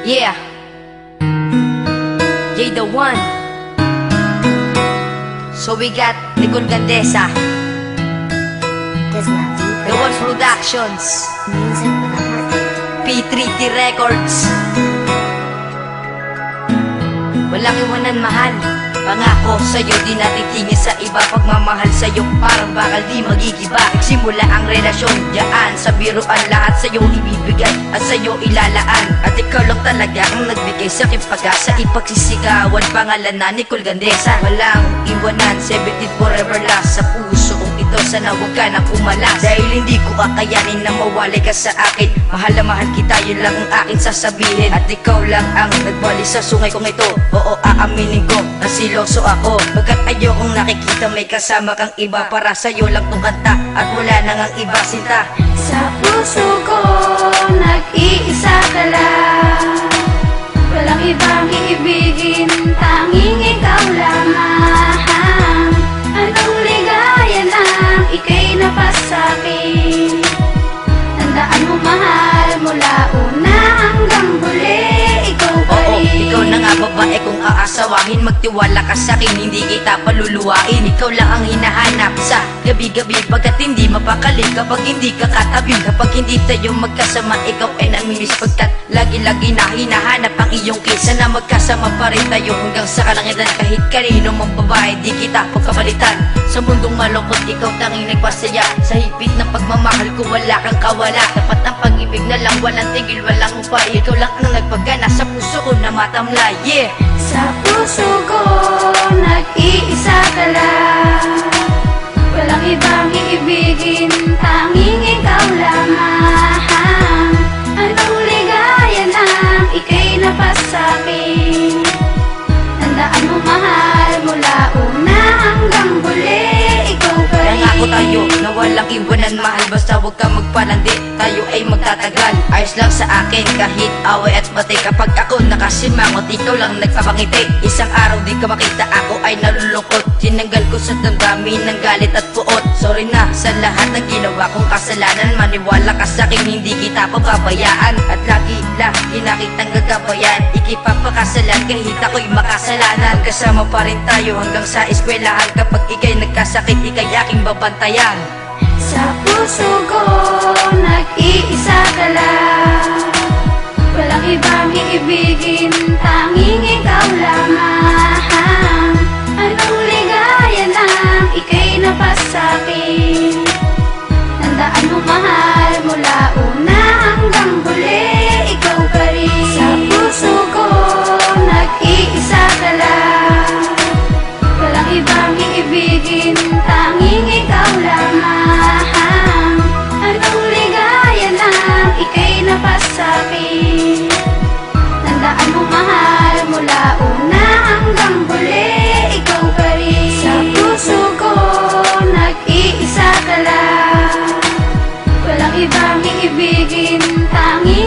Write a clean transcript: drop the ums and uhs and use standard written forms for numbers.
Yeah, Jay the one. So we got Nicole Gandesa, The One Productions, Music with a heart. P3T Records. Walang iwanan mahal, pangako sa'yo di natitingin sa iba. Pagmamahal sa'yo parang bakal di magigiba. Nagsimula ang relasyon dyan sa biruan. Lahat sa'yo ibibigay at sa'yo ilalaan. At ikaw lang talaga ang nagbigay sa'king pag-asa. Ipagsisigawan pangalan na Nicole Gandesa. Walang iwanan, 17 forever last. Sa puso kong ito sana huwag ka nang umalas. Dahil hindi ko kakayanin na mawalay ka sa akin. Mahal na mahal kita, yun lang ang akin sasabihin. At ikaw lang ang nagbali sa sungay kong ito. Oo, aaminin ko na siloso ako, pagkat ayokong nakikita may kasama kang iba. Para sa'yo lang tong kanta at wala nang ang iba sinta. Sa puso ko, nag-iisa ka lang. Walang ibang iibigin, tanging ikaw lamang. Anong ligaya lang, ika'y napasakin. Tandaan mo mahal, mula una hanggang huli, ikaw pa Oo, rin. ikaw na nga babae kung aasawahin. Magtiwala ka sa'kin, hindi kita paluluwain. Ikaw lang ang hinahanap sa gabi-gabi, pagkat hindi mapakali kapag hindi ka katabi. Kapag hindi tayo magkasama, ikaw ay namimiss. Pagkat lagi-lagi na hinahanap ang iyong kiss. Sana magkasama pa rin tayo hanggang sa kalangitan. Kahit kanino mang babae, di kita pagkabalitan. Sa mundong malungkot, ikaw tanging nagpasaya. Sa higpit ng pagmamahal ko, wala kang kawala. Dapat ang pag-ibig na lang, walang tigil, walang upay. Ikaw lang ang nagpagana sa puso ko na matamlay. Yeah! Sa puso ko, nag-iisa ka lang. Walang ibang iibigin, tanging ikaw lamang. Anong ligaya lang, ika'y napasakin. Tandaan mo mahal, mula una hanggang huli, ikaw pa rin. Nangako tayo na walang iwanan mahal. Basta huwag ka magpalandi, tayo ay magtatagal. Ayos lang sa akin kahit away at bati. Kapag ako nakasimangot, ikaw lang nagpapangiti. Isang araw di ka makita, ako ay nalulungkot. Tinanggal ko sa damdamin ng galit at puot. Sorry na sa lahat ng ginawa kong kasalanan. Maniwala ka sa'kin, hindi kita pababayaan. At lagi nakitang gagabayan. Ikipapakasalan kahit ako'y makasalanan. Kasama pa rin tayo hanggang sa eskwelahan. Kapag ika'y nagkasakit, ika'y aking babantayan. Sa puso ko, nag-iisa ka lang. Walang ibang iibigin, tanging ikaw lamang. Anong ligaya lang, ika'y napasakin. Tandaan mo mahal, mula una hanggang huli, ikaw pa rin. Sa puso ko, nag-iisa ka lang. Walang ibang iibigin, tanging ikaw lamang. Anong ligaya lang, ika'y napasakin. Tandaan mo mahal, mula una hanggang huli, ikaw pa rin. Sa puso ko, nag-iisa ka lang. Walang ibang iibigin, tanging